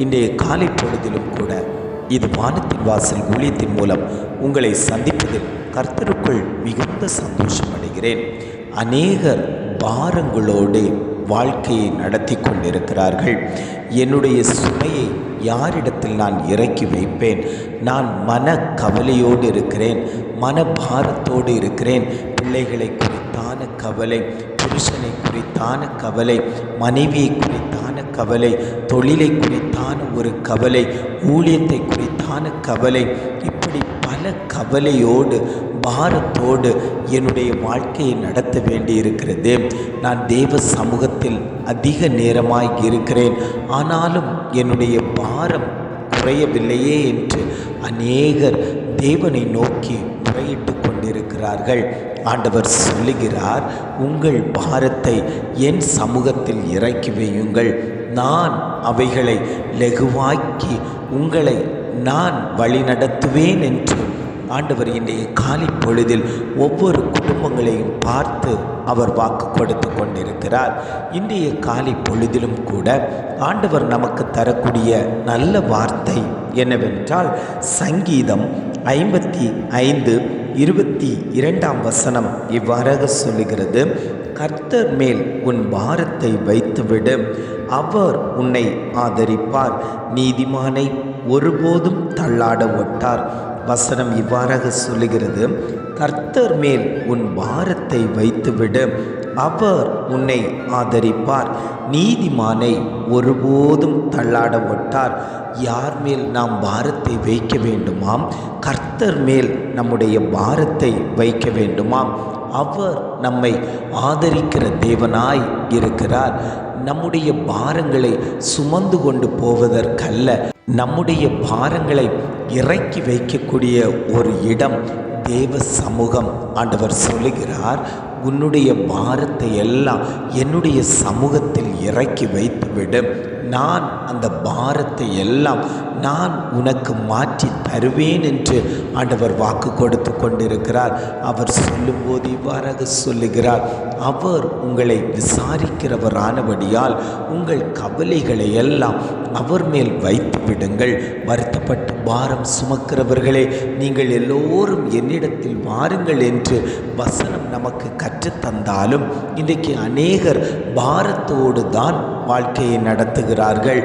இன்றைய காலை பொழுதிலும் கூட இது வானத்தின் வாசல் ஊழியத்தின் மூலம் உங்களை சந்திப்பதில் கர்த்தருக்குள் மிகுந்த சந்தோஷம் அடைகிறேன். அநேகர் பாரங்களோடு வாழ்க்கையை நடத்தி கொண்டிருக்கிறார்கள். என்னுடைய சுமையை யாரிடத்தில் நான் இறக்கி வைப்பேன்? நான் மன கவலையோடு இருக்கிறேன், மன பாரத்தோடு இருக்கிறேன். பிள்ளைகளை குறித்தான கவலை, புருஷனை குறித்தான கவலை, மனைவியை குறித்தான கவலை, தொழிலை குறித்தான ஒரு கவலை, ஊழியத்தை குறித்தான கவலை, இப்படி பல கவலையோடு பாரத்தோடு என்னுடைய வாழ்க்கையை நடத்த வேண்டி இருக்கிறது. நான் தேவ சமூகத்தில் அதிக நேரமாய் இருக்கிறேன், ஆனாலும் என்னுடைய பாரம் குறையவில்லையே என்று அநேகர் தேவனை நோக்கி முறையிட்டு கொண்டிருக்கிறார்கள். ஆண்டவர் சொல்லுகிறார், உங்கள் பாரத்தை என் சமூகத்தில் இறக்கி வையுங்கள், நான் அவைகளை லகுவாக்கி உங்களை நான் வழிநடத்துவேன் என்று ஆண்டவர் இன்றைய காலை பொழுதில் ஒவ்வொரு குடும்பங்களையும் பார்த்து அவர் வாக்கு கொடுத்து கொண்டிருக்கிறார். இன்றைய காலை பொழுதிலும் கூட ஆண்டவர் நமக்கு தரக்கூடிய நல்ல வார்த்தை என்னவென்றால், சங்கீதம் 55:22 இவ்வாறாக சொல்லுகிறது, கர்த்தர் மேல் உன் பாரத்தை வைத்துவிடு, அவர் உன்னை ஆதரிப்பார், நீதிமானை ஒருபோதும் தள்ளாட ஒட்டார். வசனம் இவ்வாறாக சொல்லுகிறது, கர்த்தர் மேல் உன் பாரத்தை வைத்துவிடு, அவர் உன்னை ஆதரிப்பார், நீதிமானை ஒருபோதும் தள்ளாட ஒட்டார். யார் மேல் நாம் பாரத்தை வைக்க வேண்டுமாம்? கர்த்தர் மேல் நம்முடைய பாரத்தை வைக்க வேண்டுமாம். அவர் நம்மை ஆதரிக்கிற தேவனாய் இருக்கிறார். நம்முடைய பாரங்களை சுமந்து கொண்டு போவதற்கல்ல, நம்முடைய பாரங்களை இறக்கி வைக்கக்கூடிய ஒரு இடம் தேவ சமூகம். ஆண்டவர் சொல்லுகிறார், உன்னுடைய பாரத்தை எல்லாம் என்னுடைய சமூகத்தில் இறக்கி வைத்துவிடு, நான் அந்த பாரத்தை எல்லாம் நான் உனக்கு மாற்றி தருவேன் என்று ஆண்டவர் வாக்கு கொடுத்து கொண்டிருக்கிறார். அவர் சொல்லும்போது இவ்வாறாக சொல்லுகிறார், அவர் உங்களை விசாரிக்கிறவரானபடியால் உங்கள் கவலைகளை எல்லாம் அவர் மேல் வைத்து விடுங்கள். வருத்தப்பட்டு பாரம் சுமக்கிறவர்களே, நீங்கள் எல்லோரும் என்னிடத்தில் வாருங்கள் என்று வசனம் நமக்கு கற்றுத்தந்தாலும் இன்றைக்கு அநேகர் பாரத்தோடு தான் வாழ்க்கையை நடத்துகிறார்கள்.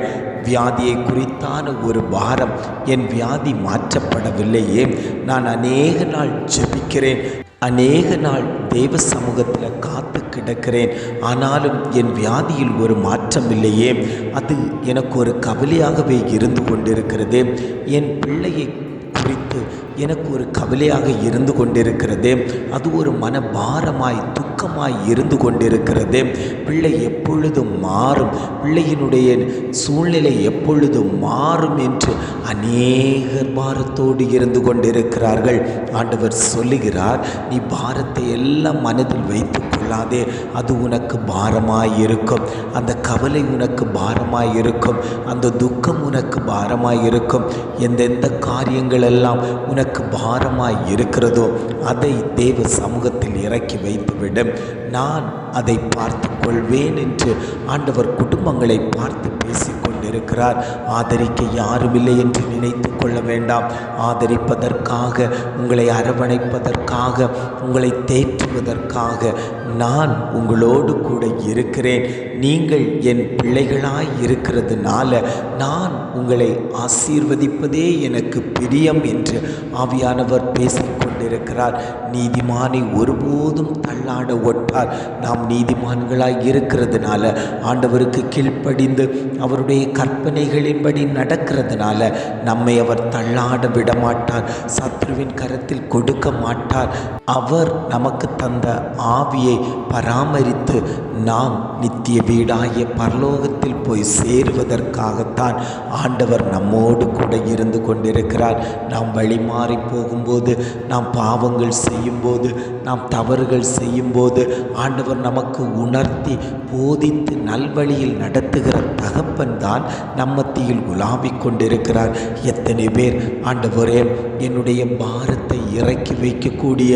வியாதியை குறித்தான ஒரு பாரம், என் வியாதி மாற்றப்படவில்லையே, நான் அநேக நாள் ஜெபிக்கிறேன், அநேக நாள் தேவ சமூகத்தில் காத்து கிடக்கிறேன், ஆனாலும் என் வியாதியில் ஒரு மாற்றம் இல்லையே, அது எனக்கு ஒரு கவலையாகவே இருந்து கொண்டிருக்கிறது. என் பிள்ளையை குறித்து எனக்கு ஒரு கவலையாக இருந்து கொண்டிருக்கிறது, அது ஒரு மனபாரமாய் துக்கமாய் இருந்து கொண்டிருக்கிறது. பிள்ளை எப்பொழுதும் மாறும், பிள்ளையினுடைய சூழ்நிலை எப்பொழுதும் மாறும் என்று அநேகர் பாரத்தோடு இருந்து கொண்டிருக்கிறார்கள். ஆண்டவர் சொல்லுகிறார், நீ பாரத்தை எல்லாம் மனதில் வைத்து கொள்ளாதே, அது உனக்கு பாரமாய் இருக்கும், அந்த கவலை உனக்கு பாரமாய் இருக்கும், அந்த துக்கம் உனக்கு பாரமாய் இருக்கும். எந்தெந்த காரியங்கள் எல்லாம் உனக்கு பாரமாய் இருக்கிறதோ அதை தேவ சமூகத்தில் இறக்கி வைத்துவிடும், நான் அதை பார்த்து கொள்வேன் என்று ஆண்டவர் குடும்பங்களை பார்த்து பேசிக்கொண்டிருக்கிறார். ஆதரிக்க யாருமில்லை என்று நினைத்து கொள்ள வேண்டாம். ஆதரிப்பதற்காக, உங்களை அரவணைப்பதற்காக, உங்களை தேற்றுவதற்காக நான் உங்களோடு கூட இருக்கிறேன். நீங்கள் என் பிள்ளைகளாய் இருக்கிறதுனால நான் உங்களை ஆசீர்வதிப்பதே எனக்கு பிரியம் என்று ஆவியானவர் பேசிக்கொண்டிருக்கிறார். நீதிமானை ஒருபோதும் தள்ளாட ஒட்டார். நாம் நீதிமான்களாய் இருக்கிறதுனால, ஆண்டவருக்கு கீழ்ப்படிந்து அவருடைய கற்பனைகளின்படி நடக்கிறதுனால நம்மை அவர் தள்ளாட விடமாட்டார், சத்ருவின் கரத்தில் கொடுக்க மாட்டார். அவர் நமக்கு தந்த ஆவியை பராமரித்து நாம் நித்திய வீடாகிய பரலோகத்தில் போய் சேருவதற்காகத்தான் ஆண்டவர் நம்மோடு கூட இருந்து கொண்டிருக்கிறார். நாம் வழி மாறி போகும்போது, நாம் பாவங்கள் செய்யும்போது, நாம் தவறுகள் செய்யும்போது ஆண்டவர் நமக்கு உணர்த்தி போதித்து நல்வழியில் நடத்துகிற தகப்பன் தான் நம் மத்தியில் உலாவிக் கொண்டிருக்கிறார். எத்தனை பேர் ஆண்டவரே என்னுடைய பாரத்தை இறக்கி வைக்கக்கூடிய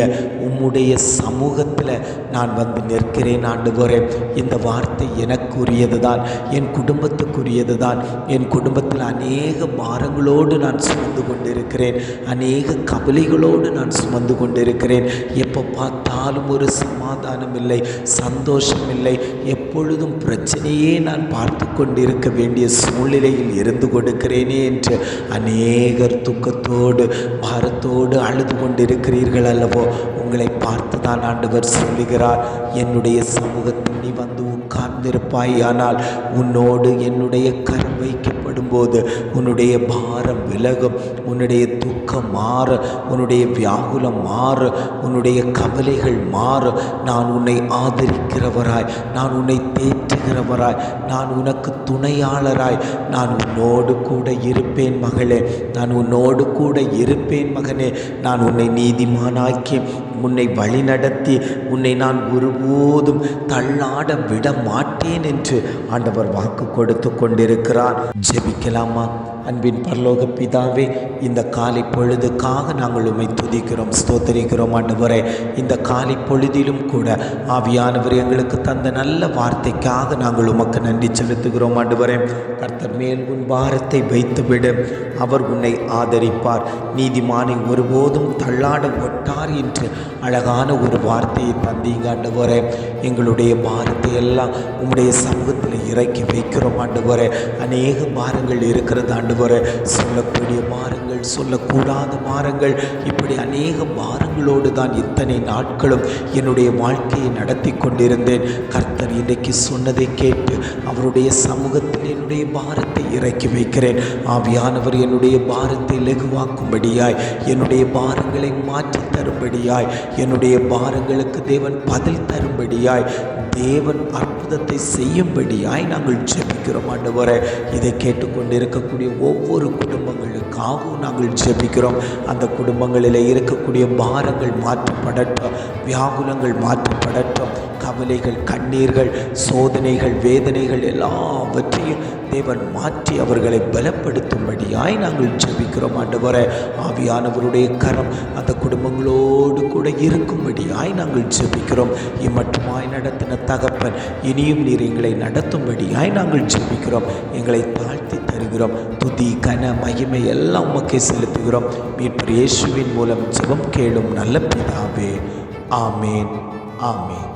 உம்முடைய சமூகத்தில் நான் வந்து நிற்கிறேன் ஆண்டவரே. இந்த வார்த்தை எனக்குரியது தான், என் குடும்பத்துக்குரியது தான். என் குடும்பத்தில் அநேக பாரங்களோடு நான் சுமந்து கொண்டிருக்கிறேன், அநேக கவலைகளோடு நான் சுமந்து கொண்டிருக்கிறேன். எப்போ பார்த்தாலும் ஒரு சமாதானம் இல்லை, சந்தோஷம் இல்லை, எப்பொழுதும் பிரச்சனையே நான் பார்த்து கொண்டிருக்க வேண்டிய சூழ்நிலையில் இருந்து கொடுக்கிறேனே என்று அநேகர் துக்கத்தோடு பாரத்தோடு அழுது கொண்டிருக்கிறீர்கள் அல்லவோ. உங்களை பார்த்து தான் ஆண்டவர் சொல்லுகிறார், என்னுடைய சமூகத்தில் நீ வந்து உட்கார்ந்திருப்பாய், ஆனால் உன்னோடு என்னுடைய கரம் வைக்கப்படும் போது உன்னுடைய பாரம் விலகும், உன்னுடைய துக்கம் மாற, உன்னுடைய வியாகுலம் மாற, உன்னுடைய கவலைகள் மாற. நான் உன்னை ஆதரிக்கிறவராய், நான் உன்னை தேற்றுகிறவராய், நான் உனக்கு துணையாளராய், நான் உன்னோடு கூட இருப்பேன் மகளே, நான் உன்னோடு கூட இருப்பேன் மகனே. நான் உன்னை நீதிமானாக்கி உன்னை வழிநடத்தி உன்னை நான் ஒருபோதும் தள்ளாட விட மாட்டேன் என்று ஆண்டவர் வாக்கு கொடுத்து கொண்டிருக்கிறார். ஜெபிக்கலாமா? அன்பின் பரலோக பிதாவே, இந்த காலை பொழுதுக்காக நாங்கள் உம்மை துதிக்கிறோம், ஸ்தோத்தரிக்கிறோம் ஆண்டவரே. இந்த காலை பொழுதிலும் கூட ஆவியானவர் எங்களுக்கு தந்த நல்ல வார்த்தைக்காக நாங்கள் உமக்கு நன்றி செலுத்துகிறோம் ஆண்டவரே. கர்த்தர் மேல் உன் பாரத்தை வைத்துவிடு, அவர் உன்னை ஆதரிப்பார், நீதிமானை ஒருபோதும் தள்ளாட ஒட்டார் என்று அழகான ஒரு வார்த்தையை தந்தீங்க ஆண்டவரே. எங்களுடைய பாரத்தை எல்லாம் உம்முடைய சமூகத்தில் இறக்கி வைக்கிறோம் ஆண்டவரே. அநேக பாரங்கள் இருக்கிறது ஆண்டவரே, சொல்லக்கூடிய பாரங்கள், சொல்லக்கூடாத பாரங்கள், இப்படி அநேக பாரங்களோடு தான் இத்தனை நாட்களும் என்னுடைய வாழ்க்கையை நடத்தி கொண்டிருந்தேன். கர்த்தர் இன்றைக்கு சொன்னதை கேட்டு அவருடைய சமூகத்தில் என்னுடைய பாரத்தை இறக்கி வைக்கிறேன். ஆவியானவர் என்னுடைய பாரத்தை லகுவாக்கும்படியாய், என்னுடைய பாரங்களை மாற்றி தரும்படியாய், என்னுடைய பாரங்களுக்கு தேவன் பதில் தரும்படியாய், தேவன் அற்புதத்தை செய்யும்படியாய் நாங்கள் ஜெபிக்கிறோம் ஆண்டவரே. இதை கேட்டுக்கொண்டு இருக்கக்கூடிய ஒவ்வொரு குடும்பங்களுக்காகவும் நாங்கள் ஜெபிக்கிறோம். அந்த குடும்பங்களில் இருக்கக்கூடிய பாரங்கள் மாற்றப்படட்டும், வியாகுலங்கள் மாற்றப்படட்டும், கவலைகள், கண்ணீர்கள், சோதனைகள், வேதனைகள் எல்லாவற்றையும் தேவன் மாற்றி அவர்களை பலப்படுத்தும்படியாய் நாங்கள் ஜெபிக்கிறோம் ஆண்டவரே. ஆவியானவருடைய கரம் அந்த குடும்பங்களோடு கூட இருக்கும்படியாய் நாங்கள் ஜெபிக்கிறோம். இம்மட்டுமாய் நடத்தின தகப்பன் இனியும் நீர் எங்களை நடத்தும்படியாய் நாங்கள் ஜெபிக்கிறோம். எங்களை தாழ்த்தி தருகிறோம். துதி, கன, மகிமை எல்லாம் உமக்கே செலுத்துகிறோம். மீட்பர் இயேசுவின் மூலம் ஜெபம் கேளும் நல்ல பிதாவே. ஆமேன், ஆமேன்.